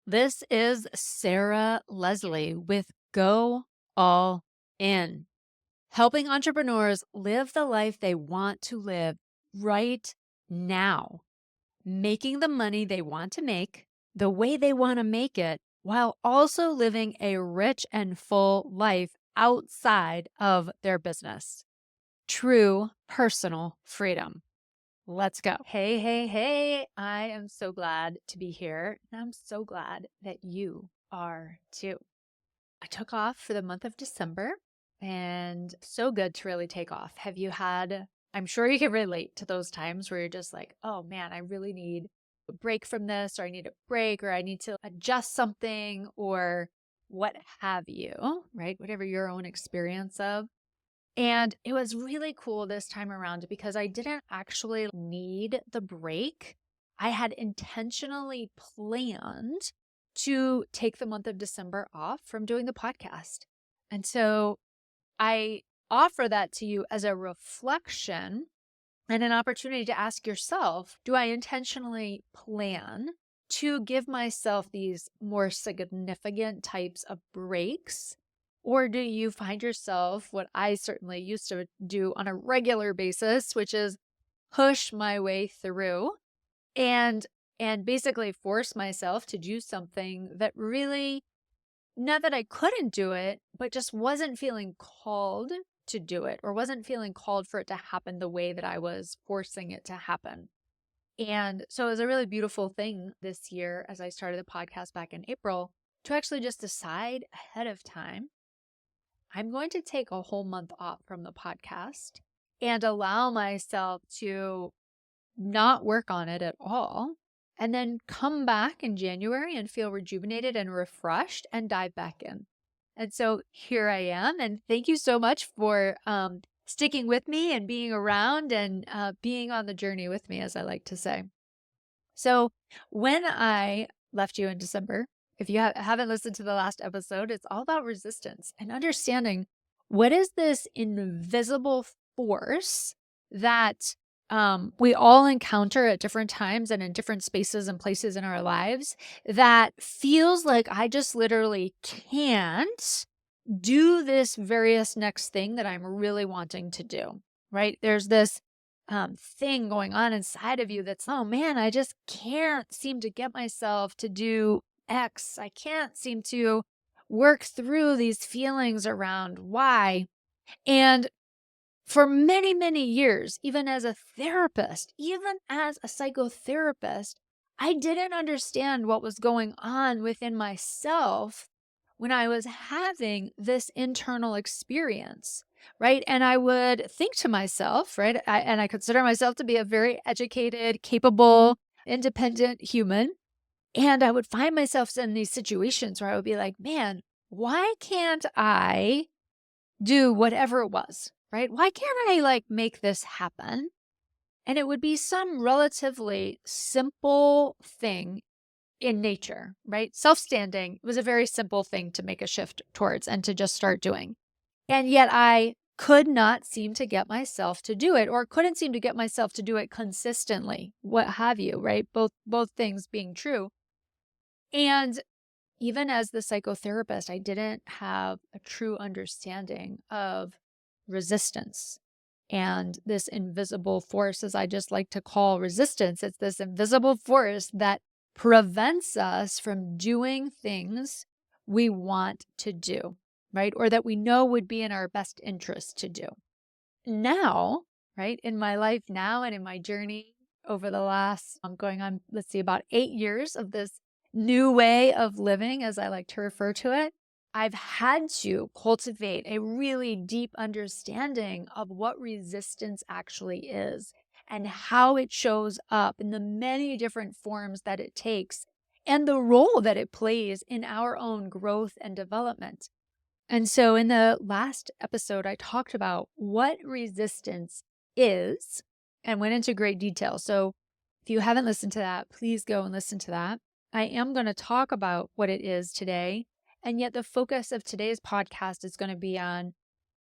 This is Sarah Leslie with Go All In, helping entrepreneurs live the life they want to live right now, making the money they want to make the way they want to make it, while also living a rich and full life outside of their business. True personal freedom. Let's go. Hey, hey, hey. I am so glad to be here. And I'm so glad that you are too. I took off for the month of December and so good to really take off. Have you had, I'm sure you can relate to those times where you're just like, oh man, I really need a break from this, or I need a break, or I need to adjust something, or what have you, right? Whatever your own experience of. And it was really cool this time around because I didn't actually need the break. I had intentionally planned to take the month of December off from doing the podcast. And so I offer that to you as a reflection and an opportunity to ask yourself, do I intentionally plan to give myself these more significant types of breaks? Or do you find yourself, what I certainly used to do on a regular basis, which is push my way through and basically force myself to do something that really, not that I couldn't do it, but just wasn't feeling called to do it, or wasn't feeling called for it to happen the way that I was forcing it to happen. And so it was a really beautiful thing this year as I started the podcast back in April to actually just decide ahead of time, I'm going to take a whole month off from the podcast and allow myself to not work on it at all, and then come back in January and feel rejuvenated and refreshed and dive back in. And so here I am. And thank you so much for sticking with me and being around and being on the journey with me, as I like to say. So when I left you in December, if you haven't listened to the last episode, it's all about resistance and understanding what is this invisible force that we all encounter at different times and in different spaces and places in our lives that feels like I just literally can't do this various next thing that I'm really wanting to do, right? There's this thing going on inside of you that's, oh man, I just can't seem to get myself to do X. I can't seem to work through these feelings around Y. And for many, many years, even as a therapist, even as a psychotherapist, I didn't understand what was going on within myself when I was having this internal experience, right? And I would think to myself, right? And I consider myself to be a very educated, capable, independent human. And I would find myself in these situations where I would be like, man, why can't I do whatever it was, right? Why can't I make this happen? And it would be some relatively simple thing in nature, right? Self-standing was a very simple thing to make a shift towards and to just start doing. And yet I could not seem to get myself to do it, or couldn't seem to get myself to do it consistently, what have you, right? Both things being true. And even as the psychotherapist, I didn't have a true understanding of resistance and this invisible force, as I just like to call resistance. It's this invisible force that prevents us from doing things we want to do, right? Or that we know would be in our best interest to do. Now, right, in my life now and in my journey over the last, I'm going on, let's see, about 8 years of this new way of living, as I like to refer to it, I've had to cultivate a really deep understanding of what resistance actually is and how it shows up in the many different forms that it takes and the role that it plays in our own growth and development. And so in the last episode, I talked about what resistance is and went into great detail. So if you haven't listened to that, please go and listen to that. I am going to talk about what it is today. And yet the focus of today's podcast is going to be on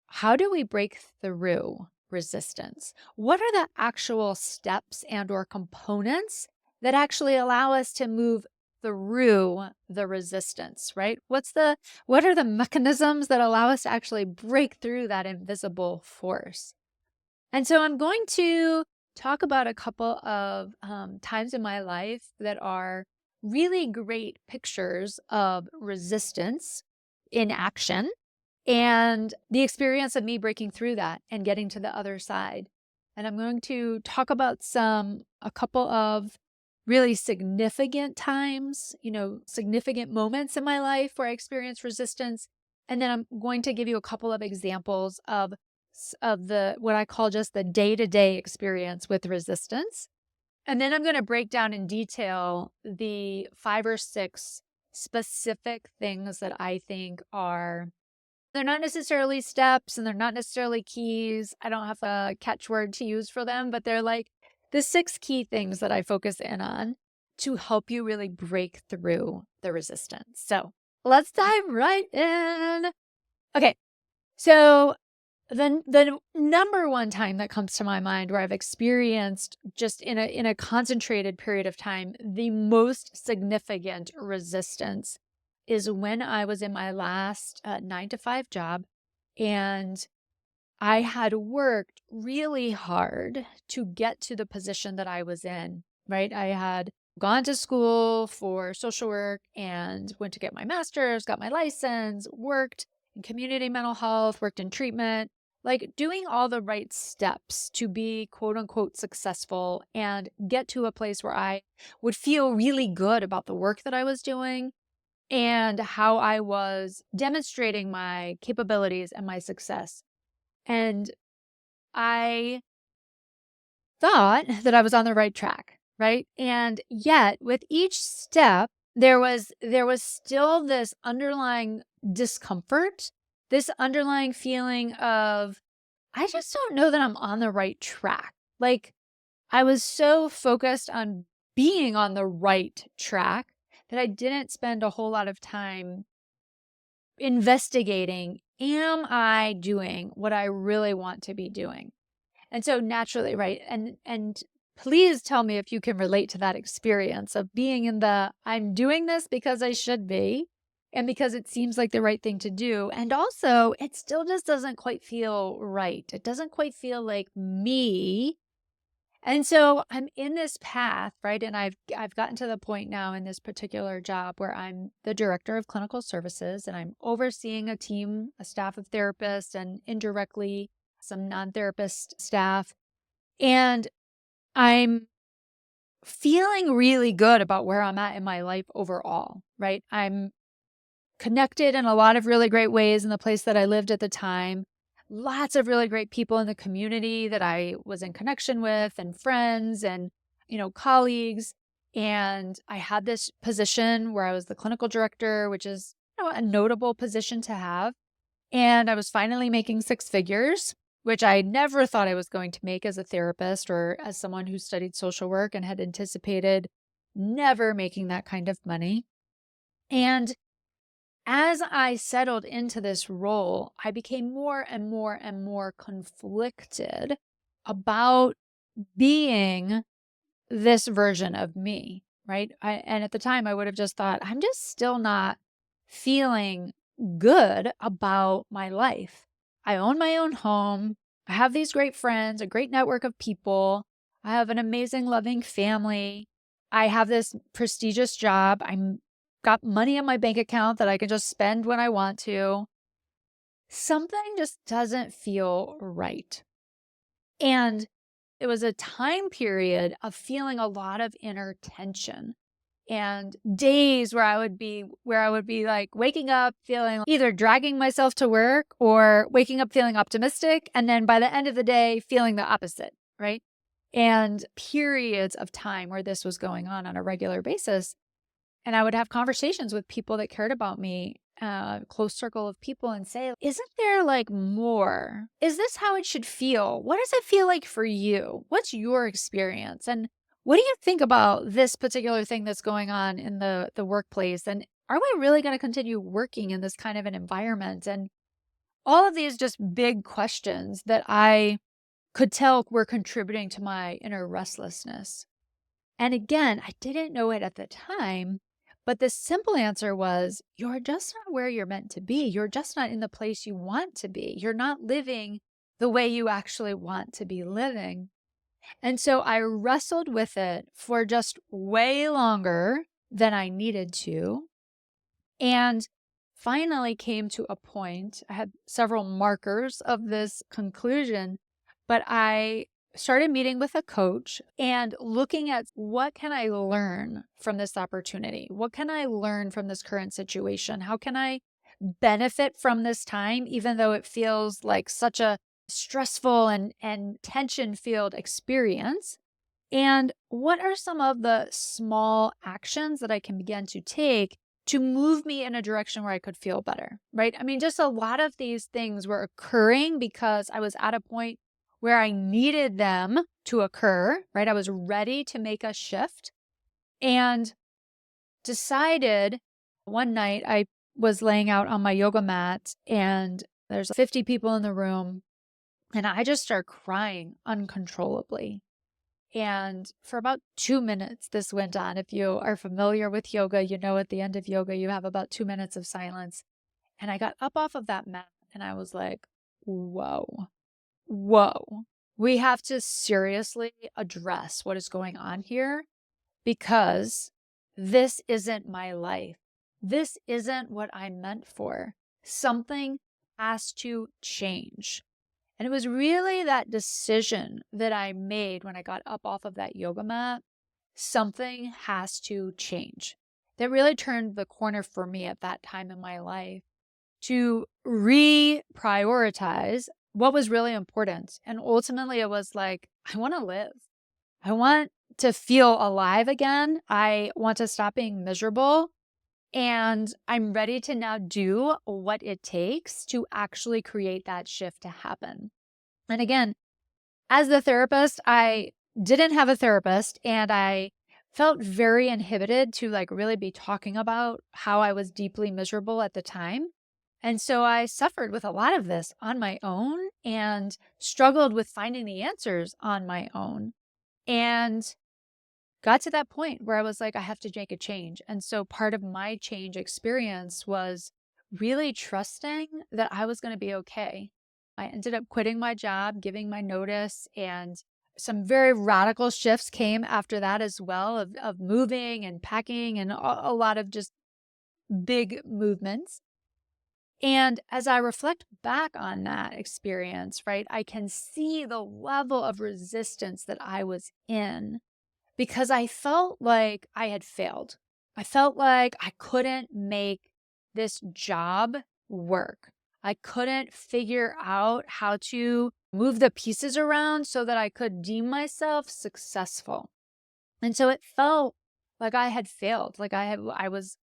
how do we break through resistance? What are the actual steps and or components that actually allow us to move through the resistance, right? What are the mechanisms that allow us to actually break through that invisible force? And so I'm going to talk about a couple of times in my life that are really great pictures of resistance in action and the experience of me breaking through that and getting to the other side. And I'm going to talk about a couple of really significant times, significant moments in my life where I experienced resistance. And then I'm going to give you a couple of examples of the what I call just the day-to-day experience with resistance. And then I'm going to break down in detail the 5 or 6 specific things that I think they're not necessarily steps and they're not necessarily keys. I don't have a catchword to use for them, but they're like the 6 key things that I focus in on to help you really break through the resistance. So let's dive right in. Okay. So the number one time that comes to my mind where I've experienced just in a concentrated period of time, the most significant resistance is when I was in my last 9 to 5 job, and I had worked really hard to get to the position that I was in, right? I had gone to school for social work and went to get my master's, got my license, worked in community mental health, worked in treatment, like doing all the right steps to be quote unquote successful and get to a place where I would feel really good about the work that I was doing and how I was demonstrating my capabilities and my success. And I thought that I was on the right track, right? And yet with each step, there was still this underlying discomfort, this underlying feeling of, I just don't know that I'm on the right track. Like I was so focused on being on the right track that I didn't spend a whole lot of time investigating, am I doing what I really want to be doing? And so naturally, right? And please tell me if you can relate to that experience of being in the I'm doing this because I should be and because it seems like the right thing to do. And also, it still just doesn't quite feel right. It doesn't quite feel like me. And so I'm in this path, right? And I've gotten to the point now in this particular job where I'm the director of clinical services and I'm overseeing a team, a staff of therapists and indirectly some non-therapist staff. And I'm feeling really good about where I'm at in my life overall, right? I'm connected in a lot of really great ways in the place that I lived at the time. Lots of really great people in the community that I was in connection with and friends and, colleagues. And I had this position where I was the clinical director, which is, a notable position to have. And I was finally making 6 figures, which I never thought I was going to make as a therapist or as someone who studied social work and had anticipated never making that kind of money. And as I settled into this role, I became more and more and more conflicted about being this version of me, right? And at the time, I would have just thought, I'm just still not feeling good about my life. I own my own home. I have these great friends, a great network of people. I have an amazing, loving family. I have this prestigious job. I'm got money in my bank account that I can just spend when I want to. Something just doesn't feel right. And it was a time period of feeling a lot of inner tension and days where I would be like waking up feeling either dragging myself to work or waking up feeling optimistic. And then by the end of the day, feeling the opposite, right? And periods of time where this was going on a regular basis. And I would have conversations with people that cared about me, close circle of people, and say, isn't there like more? Is this how it should feel? What does it feel like for you? What's your experience? And what do you think about this particular thing that's going on in the workplace? And are we really going to continue working in this kind of an environment? And all of these just big questions that I could tell were contributing to my inner restlessness. And again, I didn't know it at the time, But the simple answer was, you're just not where you're meant to be. You're just not in the place you want to be. You're not living the way you actually want to be living. And so I wrestled with it for just way longer than I needed to. And finally came to a point. I had several markers of this conclusion, but I started meeting with a coach and looking at what can I learn from this opportunity? What can I learn from this current situation? How can I benefit from this time, even though it feels like such a stressful and tension-filled experience? And what are some of the small actions that I can begin to take to move me in a direction where I could feel better, right? I mean, just a lot of these things were occurring because I was at a point where I needed them to occur, right? I was ready to make a shift and decided one night I was laying out on my yoga mat and there's 50 people in the room and I just start crying uncontrollably. And for about 2 minutes, this went on. If you are familiar with yoga, you know at the end of yoga, you have about 2 minutes of silence. And I got up off of that mat and I was like, whoa, whoa. We have to seriously address what is going on here because this isn't my life. This isn't what I'm meant for. Something has to change. And it was really that decision that I made when I got up off of that yoga mat. Something has to change. That really turned the corner for me at that time in my life to reprioritize what was really important. And ultimately, it was like, I want to live. I want to feel alive again. I want to stop being miserable. And I'm ready to now do what it takes to actually create that shift to happen. And again, as the therapist, I didn't have a therapist and I felt very inhibited to like really be talking about how I was deeply miserable at the time. And so I suffered with a lot of this on my own and struggled with finding the answers on my own. And got to that point where I was like, I have to make a change. And so part of my change experience was really trusting that I was going to be okay. I ended up quitting my job, giving my notice, and some very radical shifts came after that as well of moving and packing and a lot of just big movements. And as I reflect back on that experience, right, I can see the level of resistance that I was in because I felt like I had failed. I felt like I couldn't make this job work. I couldn't figure out how to move the pieces around so that I could deem myself successful. And so it felt like I had failed, like I was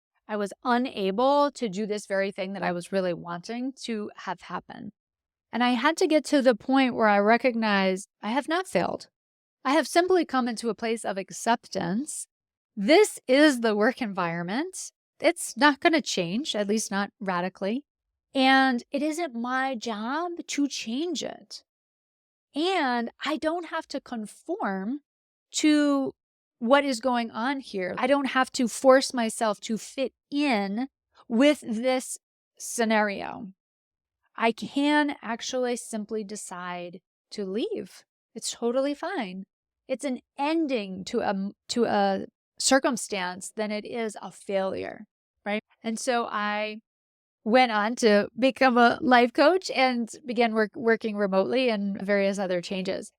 unable to do this very thing that I was really wanting to have happen. And I had to get to the point where I recognized I have not failed. I have simply come into a place of acceptance. This is the work environment. It's not going to change, at least not radically. And it isn't my job to change it. And I don't have to conform to what is going on here. I don't have to force myself to fit in with this scenario. I can actually simply decide to leave. It's totally fine. It's an ending to a circumstance than it is a failure, right? And so I went on to become a life coach and began working remotely and various other changes.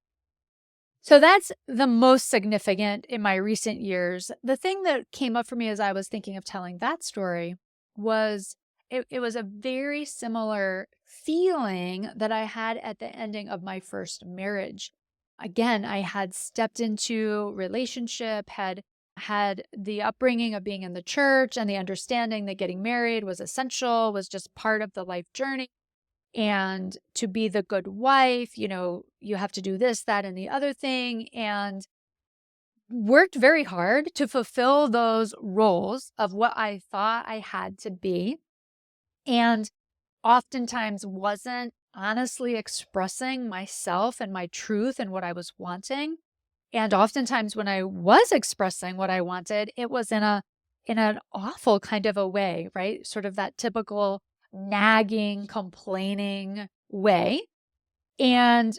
So that's the most significant in my recent years. The thing that came up for me as I was thinking of telling that story was it was a very similar feeling that I had at the ending of my first marriage. Again, I had stepped into relationship, had the upbringing of being in the church and the understanding that getting married was essential, was just part of the life journey. And to be the good wife, you know, you have to do this, that, and the other thing. And worked very hard to fulfill those roles of what I thought I had to be. And oftentimes wasn't honestly expressing myself and my truth and what I was wanting. And oftentimes when I was expressing what I wanted, it was in a in an awful kind of a way, right? Sort of that typical nagging, complaining way, and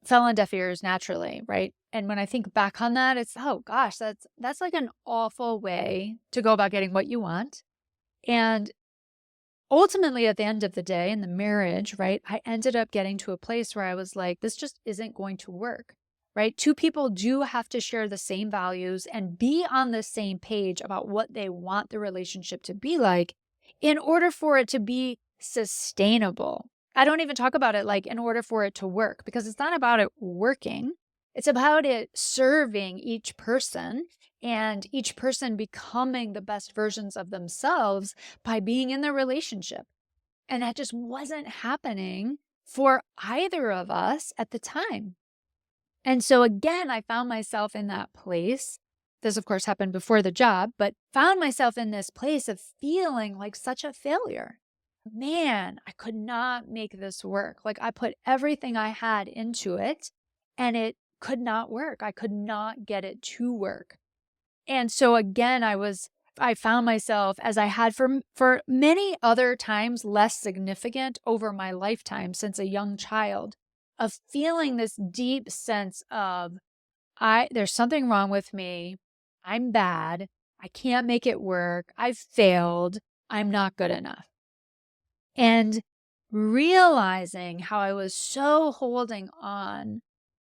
fell on deaf ears naturally, right? And when I think back on that, it's, oh gosh, that's like an awful way to go about getting what you want. And ultimately, at the end of the day in the marriage, right, I ended up getting to a place where I was like, this just isn't going to work, right? Two people do have to share the same values and be on the same page about what they want the relationship to be like in order for it to be sustainable. I don't even talk about it like in order for it to work, because it's not about it working. It's about it serving each person and each person becoming the best versions of themselves by being in the relationship. And that just wasn't happening for either of us at the time. And so again, I found myself in that place. This, of course, happened before the job, but found myself in this place of feeling like such a failure. Man, I could not make this work. Like I put everything I had into it and it could not work. I could not get it to work. And so again, I found myself, as I had for many other times less significant over my lifetime since a young child, of feeling this deep sense of there's something wrong with me. I'm bad. I can't make it work. I've failed. I'm not good enough. And realizing how I was so holding on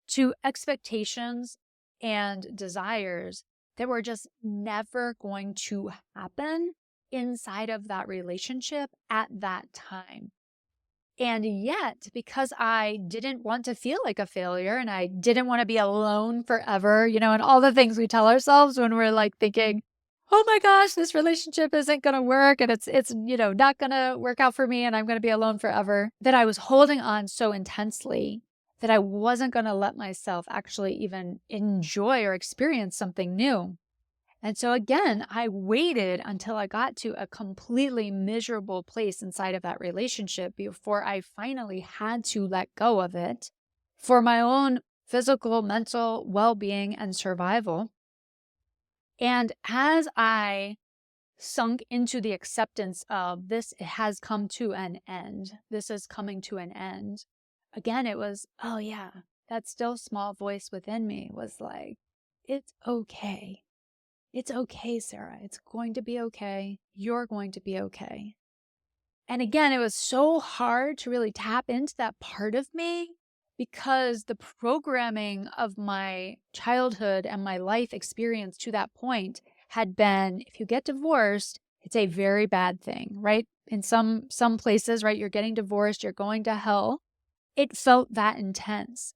to expectations and desires that were just never going to happen inside of that relationship at that time. And yet, because I didn't want to feel like a failure and I didn't want to be alone forever, and all the things we tell ourselves when we're like thinking, oh my gosh, this relationship isn't going to work and it's not going to work out for me and I'm going to be alone forever, that I was holding on so intensely that I wasn't going to let myself actually even enjoy or experience something new. And so again, I waited until I got to a completely miserable place inside of that relationship before I finally had to let go of it for my own physical, mental well-being and survival. And as I sunk into the acceptance of this, it has come to an end. This is coming to an end. Again, it was, oh yeah, that still small voice within me was like, it's okay. It's okay, Sarah. It's going to be okay. You're going to be okay. And again, it was so hard to really tap into that part of me because the programming of my childhood and my life experience to that point had been, if you get divorced, it's a very bad thing, right? In some places, right, you're getting divorced, you're going to hell. It felt that intense.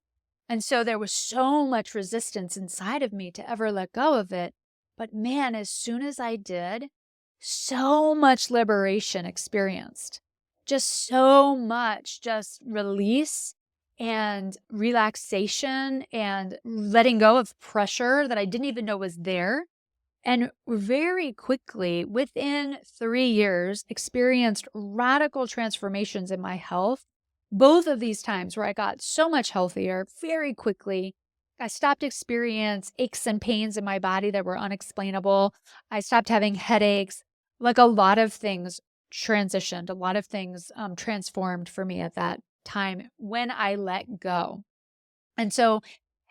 And so there was so much resistance inside of me to ever let go of it. But man, as soon as I did, so much liberation experienced. Just so much just release and relaxation and letting go of pressure that I didn't even know was there. And very quickly, within 3 years, experienced radical transformations in my health. Both of these times where I got so much healthier very quickly. I stopped experience aches and pains in my body that were unexplainable. I stopped having headaches. Like a lot of things transitioned, a lot of things transformed for me at that time when I let go. And so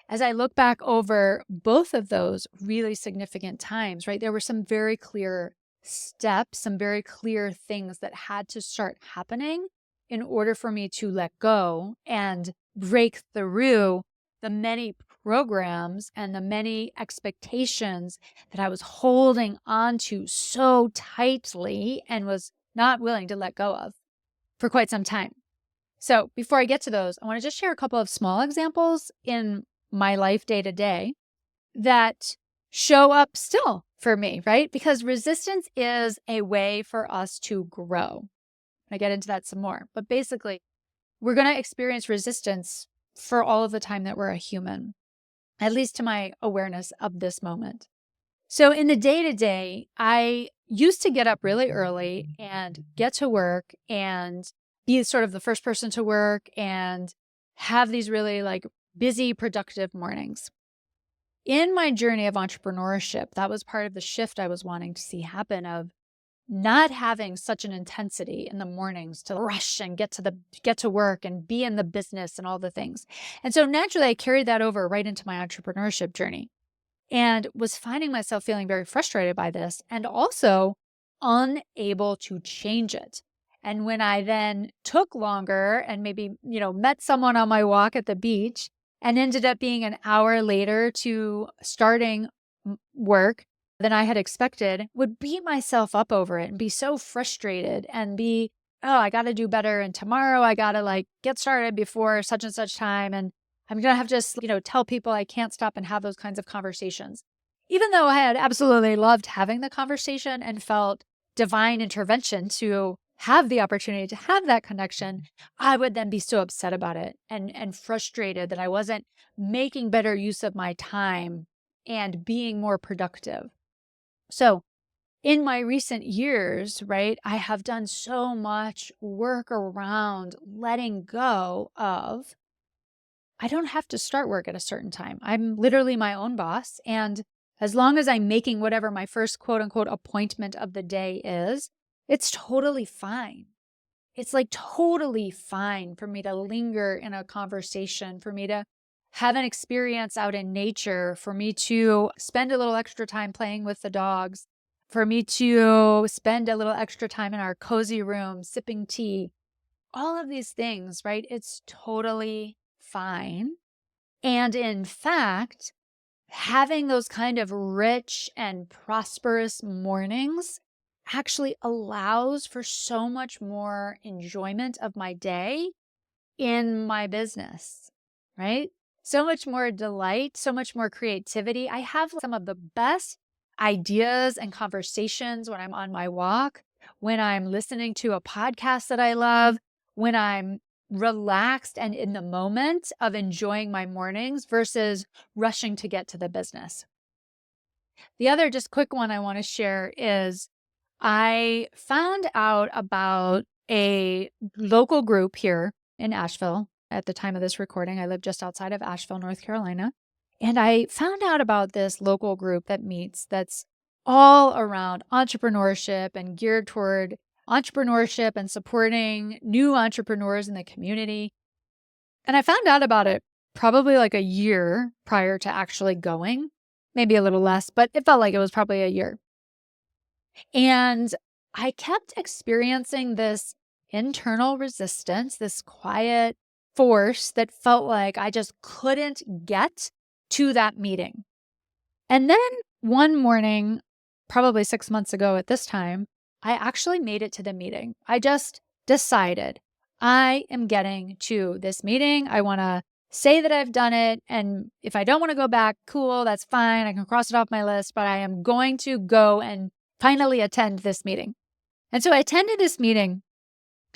as I look back over both of those really significant times, right, there were some very clear steps, some very clear things that had to start happening in order for me to let go and break through the many programs and the many expectations that I was holding on to so tightly and was not willing to let go of for quite some time. So before I get to those, I want to just share a couple of small examples in my life day to day that show up still for me, right? Because resistance is a way for us to grow. I get into that some more. But basically, we're going to experience resistance for all of the time that we're a human, at least to my awareness of this moment. So in the day to day, I used to get up really early and get to work and be sort of the first person to work and have these really like busy, productive mornings. in my journey of entrepreneurship, that was part of the shift I was wanting to see happen of not having such an intensity in the mornings to rush and get to work and be in the business and all the things. And so naturally I carried that over right into my entrepreneurship journey and was finding myself feeling very frustrated by this and also unable to change it. And when I then took longer and maybe, met someone on my walk at the beach and ended up being an hour later to starting work than I had expected, would beat myself up over it and be so frustrated and be, oh, I got to do better. And tomorrow I got to get started before such and such time. And I'm going to have to just, tell people I can't stop and have those kinds of conversations. Even though I had absolutely loved having the conversation and felt divine intervention to have the opportunity to have that connection, I would then be so upset about it and frustrated that I wasn't making better use of my time and being more productive. So in my recent years, right, I have done so much work around letting go of, I don't have to start work at a certain time. I'm literally my own boss. And as long as I'm making whatever my first quote unquote appointment of the day is, it's totally fine. It's totally fine for me to linger in a conversation, for me to have an experience out in nature, for me to spend a little extra time playing with the dogs, for me to spend a little extra time in our cozy room, sipping tea, all of these things, right? It's totally fine. And in fact, having those kind of rich and prosperous mornings actually allows for so much more enjoyment of my day in my business, right? So much more delight, so much more creativity. I have some of the best ideas and conversations when I'm on my walk, when I'm listening to a podcast that I love, when I'm relaxed and in the moment of enjoying my mornings versus rushing to get to the business. The other just quick one I want to share is I found out about a local group here in Asheville. At the time of this recording, I live just outside of Asheville, North Carolina. And I found out about this local group that meets that's all around entrepreneurship and geared toward entrepreneurship and supporting new entrepreneurs in the community. And I found out about it probably a year prior to actually going, maybe a little less, but it felt like it was probably a year. And I kept experiencing this internal resistance, this quiet force that felt like I just couldn't get to that meeting. And then one morning, probably 6 months ago at this time, I actually made it to the meeting. I just decided I am getting to this meeting. I want to say that I've done it. And if I don't want to go back, cool, that's fine. I can cross it off my list, but I am going to go and finally attend this meeting. And so I attended this meeting,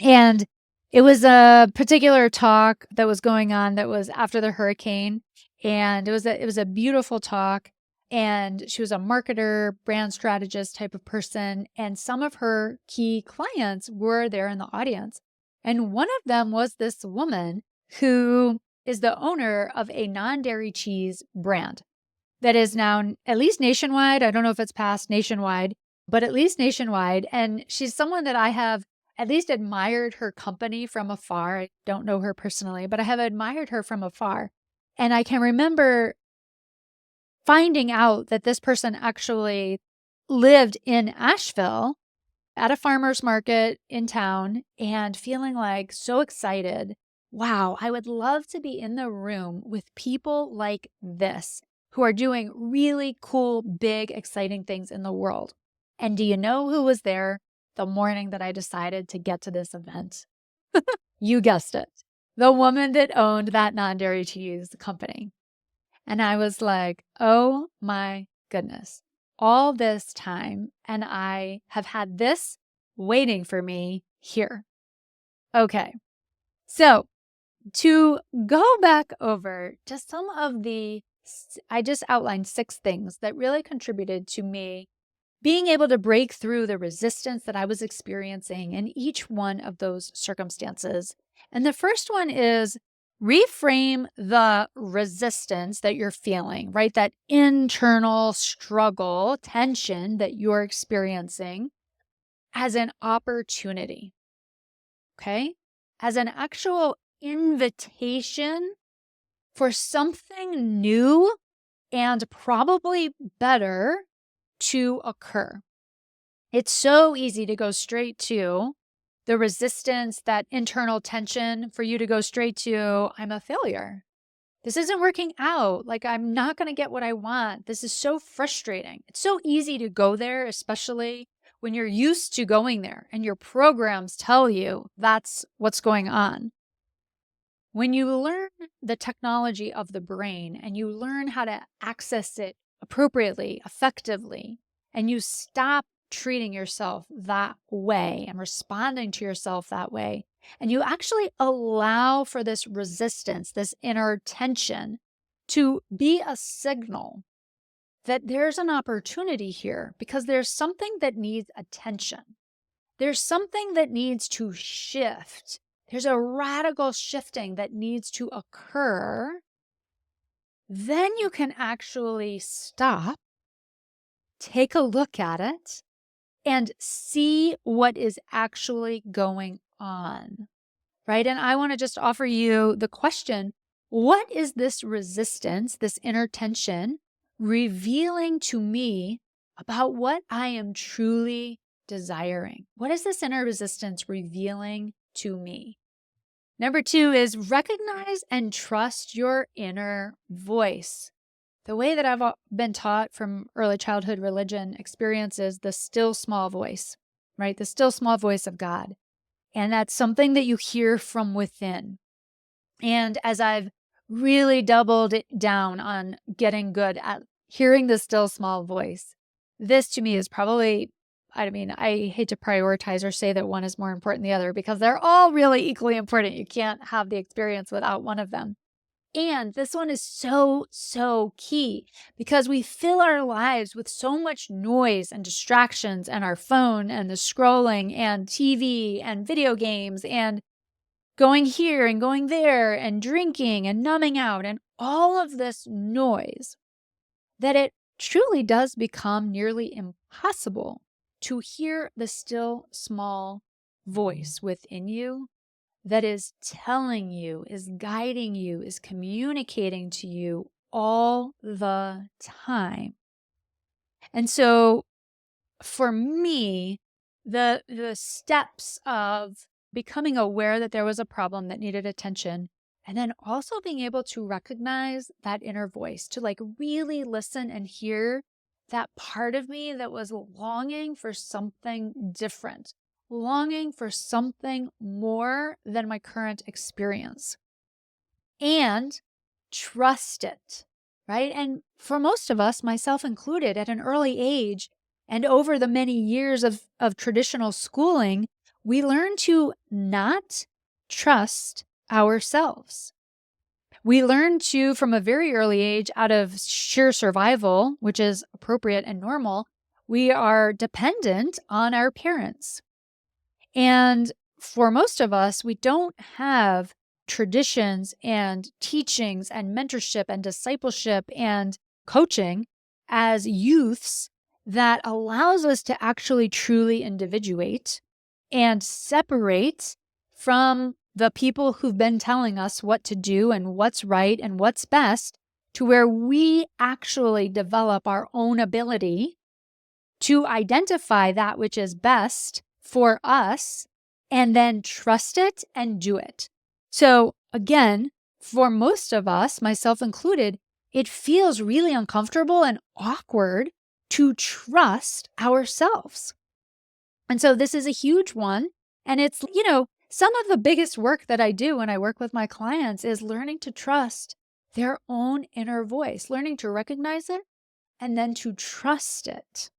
and it was a particular talk that was going on that was after the hurricane. And it was a beautiful talk. And she was a marketer, brand strategist type of person. And some of her key clients were there in the audience. And one of them was this woman who is the owner of a non-dairy cheese brand that is now at least nationwide. I don't know if it's past nationwide, but at least nationwide. And she's someone that I have at least admired her company from afar. I don't know her personally, but I have admired her from afar. And I can remember finding out that this person actually lived in Asheville at a farmer's market in town and feeling so excited. Wow, I would love to be in the room with people like this who are doing really cool, big, exciting things in the world. And do you know who was there the morning that I decided to get to this event? You guessed it. The woman that owned that non-dairy cheese company. And I was like, oh my goodness, all this time. And I have had this waiting for me here. Okay. So to go back over just some of I just outlined 6 things that really contributed to me being able to break through the resistance that I was experiencing in each one of those circumstances. And the first one is reframe the resistance that you're feeling, right? That internal struggle, tension that you're experiencing as an opportunity, okay? As an actual invitation for something new and probably better to occur. It's so easy to go straight to the resistance, that internal tension, for you to go straight to, I'm a failure. This isn't working out. Like, I'm not going to get what I want. This is so frustrating. It's so easy to go there, especially when you're used to going there and your programs tell you that's what's going on. When you learn the technology of the brain and you learn how to access it appropriately, effectively, and you stop treating yourself that way and responding to yourself that way, and you actually allow for this resistance, this inner tension to be a signal that there's an opportunity here because there's something that needs attention. There's something that needs to shift. There's a radical shifting that needs to occur. Then you can actually stop, take a look at it, and see what is actually going on, right? And I want to just offer you the question, what is this resistance, this inner tension, revealing to me about what I am truly desiring? What is this inner resistance revealing to me? Number 2 is recognize and trust your inner voice. The way that I've been taught from early childhood religion experiences the still small voice, right? The still small voice of God. And that's something that you hear from within. And as I've really doubled it down on getting good at hearing the still small voice, this to me is probably, I mean, I hate to prioritize or say that one is more important than the other because they're all really equally important. You can't have the experience without one of them. And this one is so, so key because we fill our lives with so much noise and distractions and our phone and the scrolling and TV and video games and going here and going there and drinking and numbing out and all of this noise that it truly does become nearly impossible to hear the still small voice within you that is telling you, is guiding you, is communicating to you all the time. And so for me, the steps of becoming aware that there was a problem that needed attention, and then also being able to recognize that inner voice, to like really listen and hear that part of me that was longing for something different, longing for something more than my current experience, and trust it, right? And for most of us, myself included, at an early age and over the many years of traditional schooling, we learn to not trust ourselves. We learn to, from a very early age, out of sheer survival, which is appropriate and normal, we are dependent on our parents. And for most of us, we don't have traditions and teachings and mentorship and discipleship and coaching as youths that allows us to actually truly individuate and separate from the people who've been telling us what to do and what's right and what's best, to where we actually develop our own ability to identify that which is best for us and then trust it and do it. So again, for most of us, myself included, it feels really uncomfortable and awkward to trust ourselves. And so this is a huge one. And it's, some of the biggest work that I do when I work with my clients is learning to trust their own inner voice, learning to recognize it and then to trust it.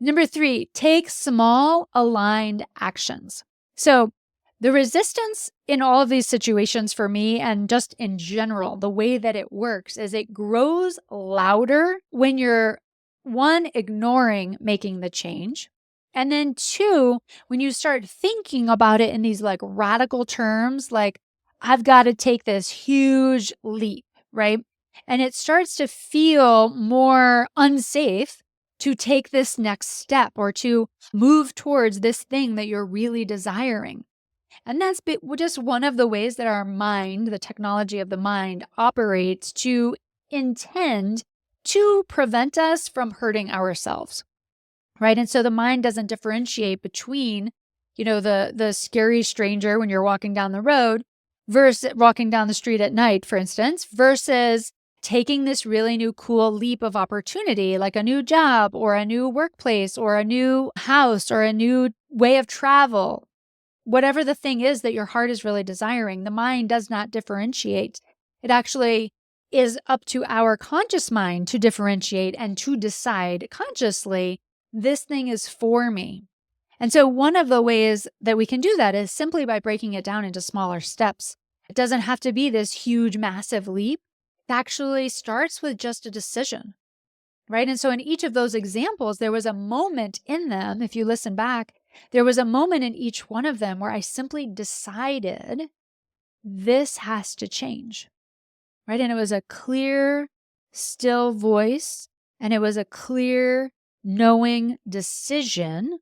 Number 3, take small aligned actions. So the resistance in all of these situations for me, and just in general, the way that it works is it grows louder when you're, 1, ignoring making the change. And then 2, when you start thinking about it in these like radical terms, like, I've got to take this huge leap, right? And it starts to feel more unsafe to take this next step or to move towards this thing that you're really desiring. And that's just one of the ways that our mind, the technology of the mind, operates to intend to prevent us from hurting ourselves, right? And so the mind doesn't differentiate between, the scary stranger when you're walking down the road versus walking down the street at night, for instance, versus taking this really new cool leap of opportunity, like a new job or a new workplace or a new house or a new way of travel. Whatever the thing is that your heart is really desiring, the mind does not differentiate. It actually is up to our conscious mind to differentiate and to decide consciously, this thing is for me. And so one of the ways that we can do that is simply by breaking it down into smaller steps. It doesn't have to be this huge, massive leap. It actually starts with just a decision, right? And so in each of those examples, there was a moment in them, if you listen back, there was a moment in each one of them where I simply decided this has to change, right? And it was a clear, still voice, and it was a clear, knowing decision.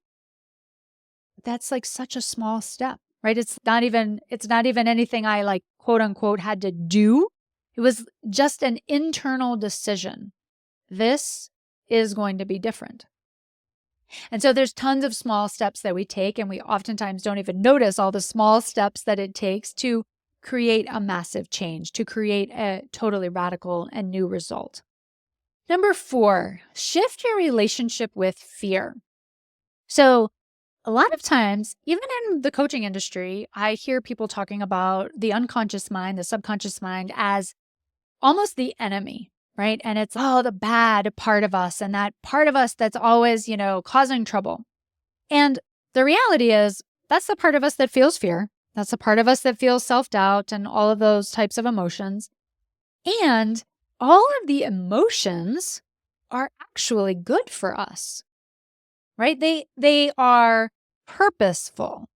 That's like such a small step, right? It's not even anything I like, quote unquote, had to do. It was just an internal decision. This is going to be different. And so there's tons of small steps that we take, and we oftentimes don't even notice all the small steps that it takes to create a massive change, to create a totally radical and new result. Number 4, shift your relationship with fear. So a lot of times, even in the coaching industry, I hear people talking about the unconscious mind, the subconscious mind as almost the enemy, right? And it's, the bad part of us and that part of us that's always, causing trouble. And the reality is that's the part of us that feels fear. That's the part of us that feels self-doubt and all of those types of emotions. And all of the emotions are actually good for us, right? They are purposeful.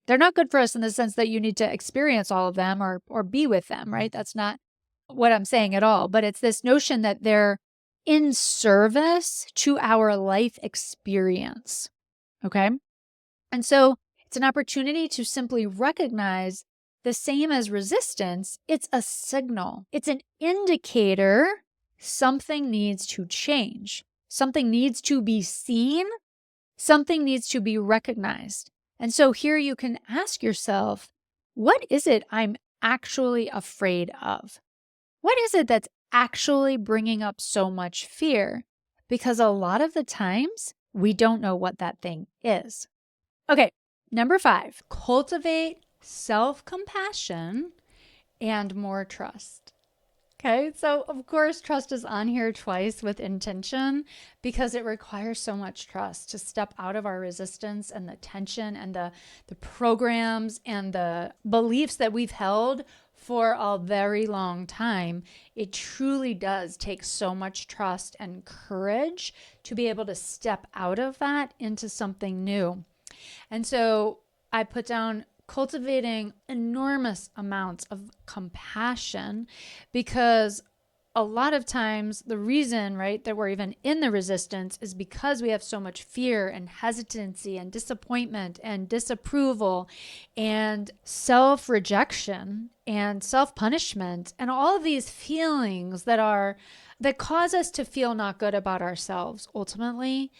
They're not good for us in the sense that you need to experience all of them or be with them, right? That's not what I'm saying at all, but it's this notion that they're in service to our life experience. Okay. And so it's an opportunity to simply recognize the same as resistance. It's a signal. It's an indicator something needs to change. Something needs to be seen. Something needs to be recognized. And so here you can ask yourself, what is it I'm actually afraid of? What is it that's actually bringing up so much fear? Because a lot of the times we don't know what that thing is. Okay, number 5, cultivate self-compassion and more trust. Okay, so of course, trust is on here twice with intention because it requires so much trust to step out of our resistance and the tension and the programs and the beliefs that we've held for a very long time. It truly does take so much trust and courage to be able to step out of that into something new. And so I put down cultivating enormous amounts of compassion because a lot of times the reason, right, that we're even in the resistance is because we have so much fear and hesitancy and disappointment and disapproval and self-rejection and self-punishment and all of these feelings that cause us to feel not good about ourselves ultimately.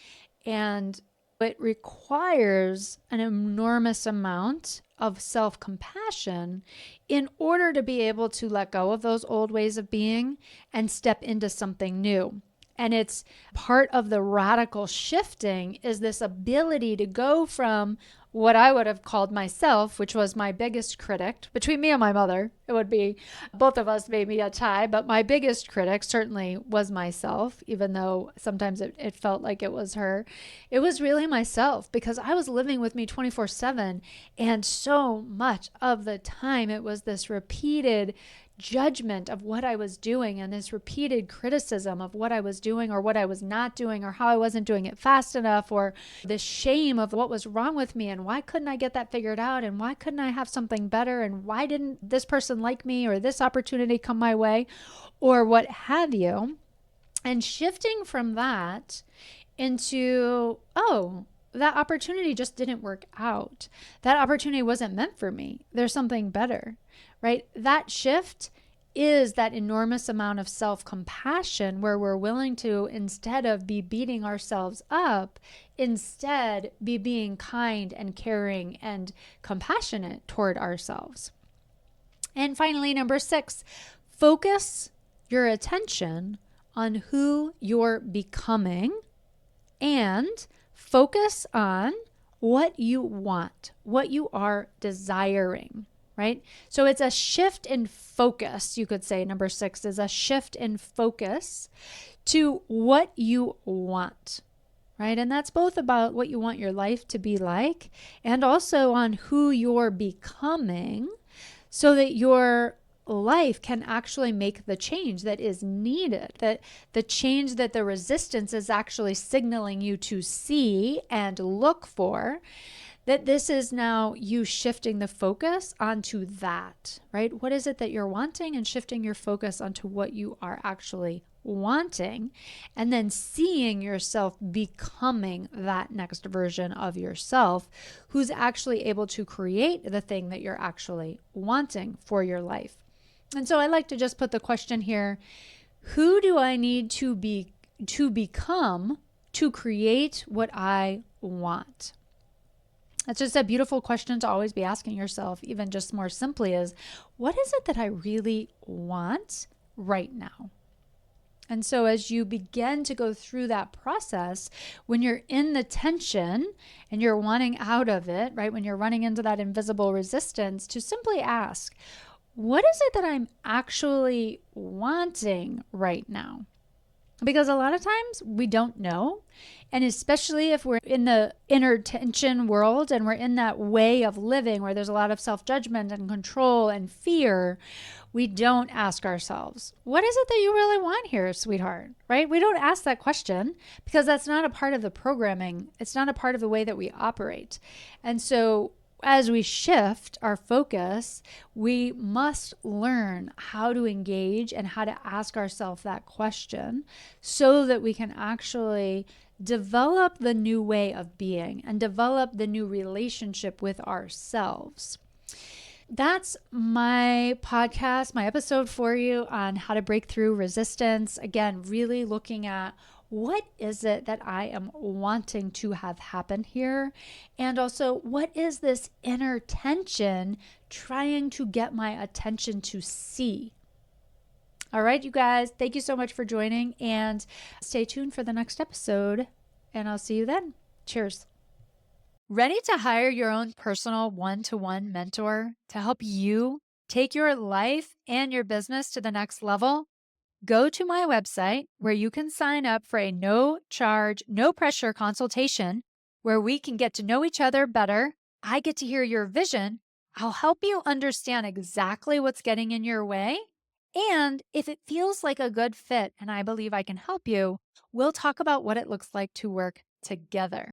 And it requires an enormous amount of self-compassion in order to be able to let go of those old ways of being and step into something new. And it's part of the radical shifting is this ability to go from what I would have called myself, which was my biggest critic. Between me and my mother, it would be both of us, maybe a tie, but my biggest critic certainly was myself, even though sometimes it felt like it was her. It was really myself because I was living with me 24/7. And so much of the time it was this repeated judgment of what I was doing and this repeated criticism of what I was doing or what I was not doing or how I wasn't doing it fast enough, or the shame of what was wrong with me and why couldn't I get that figured out and why couldn't I have something better and why didn't this person like me or this opportunity come my way or what have you. And shifting from that into, oh, that opportunity just didn't work out. That opportunity wasn't meant for me. There's something better, right? That shift is that enormous amount of self compassion where we're willing to, instead of be beating ourselves up, instead be being kind and caring and compassionate toward ourselves. And finally, number 6, focus your attention on who you're becoming and focus on what you want, what you are desiring, right? So it's a shift in focus. You could say number 6 is a shift in focus to what you want, right? And that's both about what you want your life to be like and also on who you're becoming, so that your life can actually make the change that is needed, that the change that the resistance is actually signaling you to see and look for, that this is now you shifting the focus onto that, right? What is it that you're wanting, and shifting your focus onto what you are actually wanting, and then seeing yourself becoming that next version of yourself who's actually able to create the thing that you're actually wanting for your life. And so I like to just put the question here, who do I need to become to create what I want? That's just a beautiful question to always be asking yourself, even just more simply, is what is it that I really want right now? And so as you begin to go through that process, when you're in the tension and you're wanting out of it, right? When you're running into that invisible resistance, to simply ask, what is it that I'm actually wanting right now? Because a lot of times we don't know. And especially if we're in the inner tension world and we're in that way of living where there's a lot of self-judgment and control and fear, we don't ask ourselves, what is it that you really want here, sweetheart? Right? We don't ask that question because that's not a part of the programming. It's not a part of the way that we operate. And so as we shift our focus, we must learn how to engage and how to ask ourselves that question so that we can actually develop the new way of being and develop the new relationship with ourselves. That's my podcast, my episode for you on how to break through resistance. Again, really looking at what is it that I am wanting to have happen here? And also, what is this inner tension trying to get my attention to see? All right, you guys, thank you so much for joining, and stay tuned for the next episode, and I'll see you then. Cheers. Ready to hire your own personal one-to-one mentor to help you take your life and your business to the next level? Go to my website where you can sign up for a no charge, no pressure consultation where we can get to know each other better. I get to hear your vision. I'll help you understand exactly what's getting in your way. And if it feels like a good fit and I believe I can help you, we'll talk about what it looks like to work together.